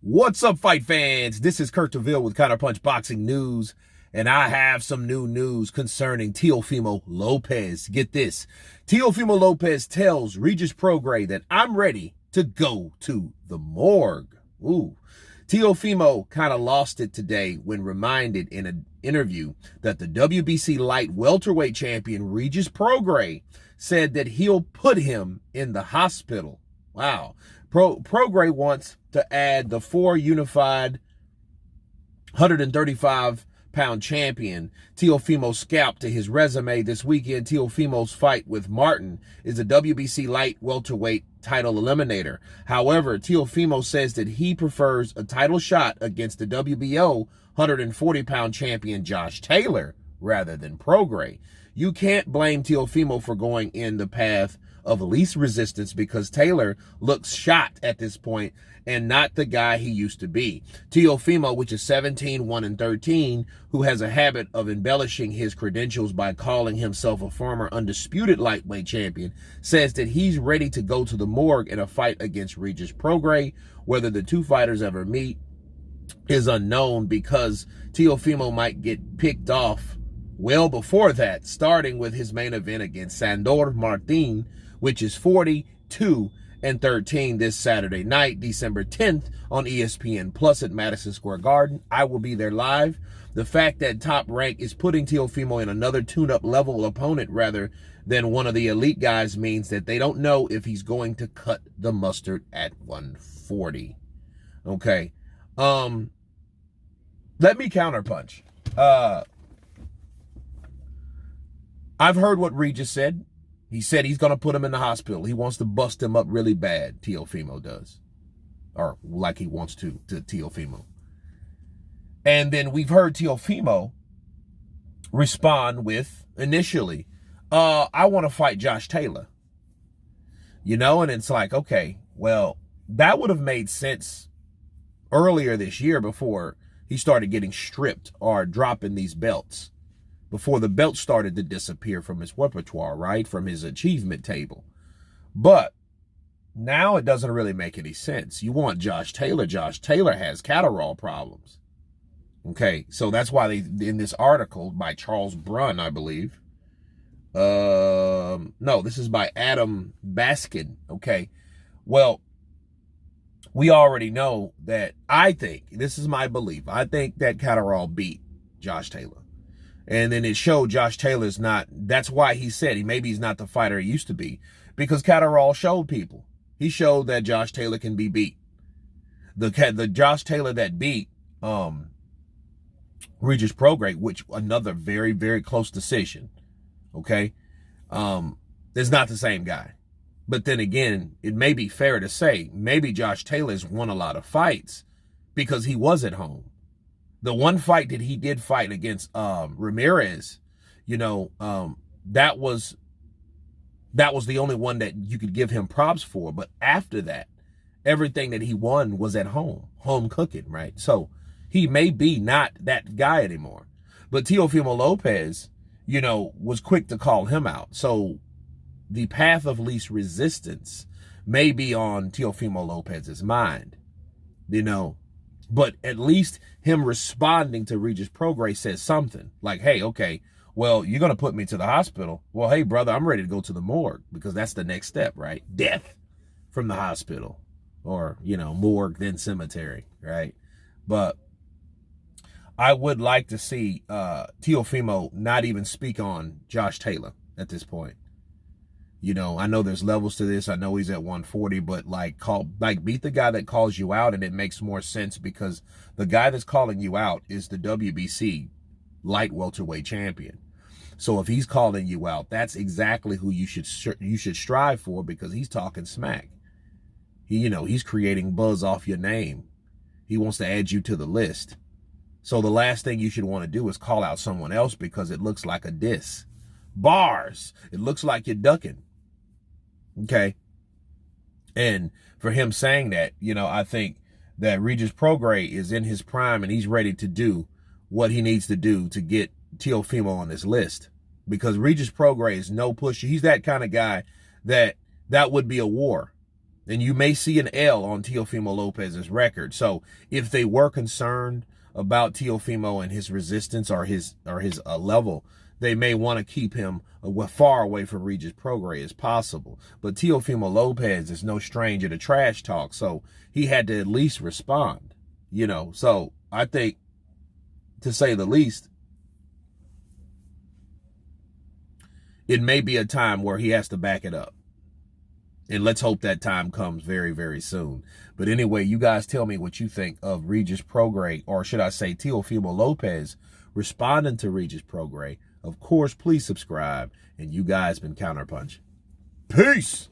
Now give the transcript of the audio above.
What's up, fight fans? This is Kurt DeVille with Counterpunch Boxing News, and I have some new news concerning Teofimo Lopez. Get this. Teofimo Lopez tells Regis Prograis that I'm ready to go to the morgue. Ooh. Teofimo kind of lost it today when reminded in an interview that the WBC light welterweight champion Regis Prograis said that he'll put him in the hospital. Wow. Prograis wants to add the four unified 135-pound champion Teofimo scalp to his resume this weekend. Teofimo's fight with Martin is a WBC light welterweight title eliminator. However, Teofimo says that he prefers a title shot against the WBO 140-pound champion Josh Taylor rather than Prograis. You can't blame Teofimo for going in the path of least resistance because Taylor looks shot at this point and not the guy he used to be. Teofimo, which is 17-1-13, who has a habit of embellishing his credentials by calling himself a former undisputed lightweight champion, says that he's ready to go to the morgue in a fight against Regis Prograis. Whether the two fighters ever meet is unknown because Teofimo might get picked off well before that, starting with his main event against Sandor Martin, which is 42-13 this Saturday night, December 10th on ESPN Plus at Madison Square Garden. I will be there live. The fact that Top Rank is putting Teofimo in another tune-up level opponent rather than one of the elite guys means that they don't know if he's going to cut the mustard at 140. Okay. Let me counterpunch. I've heard what Regis said. He said he's going to put him in the hospital. He wants to bust him up really bad, Teofimo does. Or like he wants to Teofimo. And then we've heard Teofimo respond with, initially, I want to fight Josh Taylor. You know, and it's like, okay, well, that would have made sense earlier this year before he started getting stripped or dropping these belts. Before the belt started to disappear from his repertoire, right? From his achievement table. But now it doesn't really make any sense. You want Josh Taylor. Josh Taylor has Catterall problems. Okay, so that's why they, in this article by Charles Brunn, I believe. No, this is by Adam Baskin. Okay, well, we already know that, I think, this is my belief, I think that Catterall beat Josh Taylor. And then it showed Josh Taylor's not, that's why he said maybe he's not the fighter he used to be. Because Catterall showed people. He showed that Josh Taylor can be beat. The Josh Taylor that beat Regis Prograis, which another very, very close decision. Okay? Is not the same guy. But then again, it may be fair to say, maybe Josh Taylor's won a lot of fights because he was at home. The one fight that he did fight against Ramirez, you know, that was the only one that you could give him props for. But after that, everything that he won was at home cooking, right? So he may be not that guy anymore. But Teofimo Lopez, you know, was quick to call him out. So the path of least resistance may be on Teofimo Lopez's mind, you know. But at least him responding to Regis Prograis says something like, hey, okay, well, you're going to put me to the hospital. Well, hey, brother, I'm ready to go to the morgue because that's the next step, right? Death from the hospital or, you know, morgue, then cemetery, right? But I would like to see Teofimo not even speak on Josh Taylor at this point. You know, I know there's levels to this. I know he's at 140, but beat the guy that calls you out, and it makes more sense because the guy that's calling you out is the WBC light welterweight champion. So if he's calling you out, that's exactly who you should strive for because he's talking smack. He's creating buzz off your name. He wants to add you to the list. So the last thing you should want to do is call out someone else because it looks like a diss. Bars. It looks like you're ducking. Okay. And for him saying that, you know, I think that Regis Prograis is in his prime and he's ready to do what he needs to do to get Teofimo on this list. Because Regis Prograis is no pusher. He's that kind of guy that would be a war. And you may see an L on Teofimo Lopez's record. So if they were concerned about Teofimo and his resistance or his level, they may want to keep him far away from Regis Prograis as possible. But Teofimo Lopez is no stranger to trash talk, so he had to at least respond, you know. So I think, to say the least, it may be a time where he has to back it up. And let's hope that time comes very, very soon. But anyway, you guys tell me what you think of Regis Prograis, or should I say Teofimo Lopez, responding to Regis Prograis. Of course, please subscribe. And you guys been Counterpunch. Peace!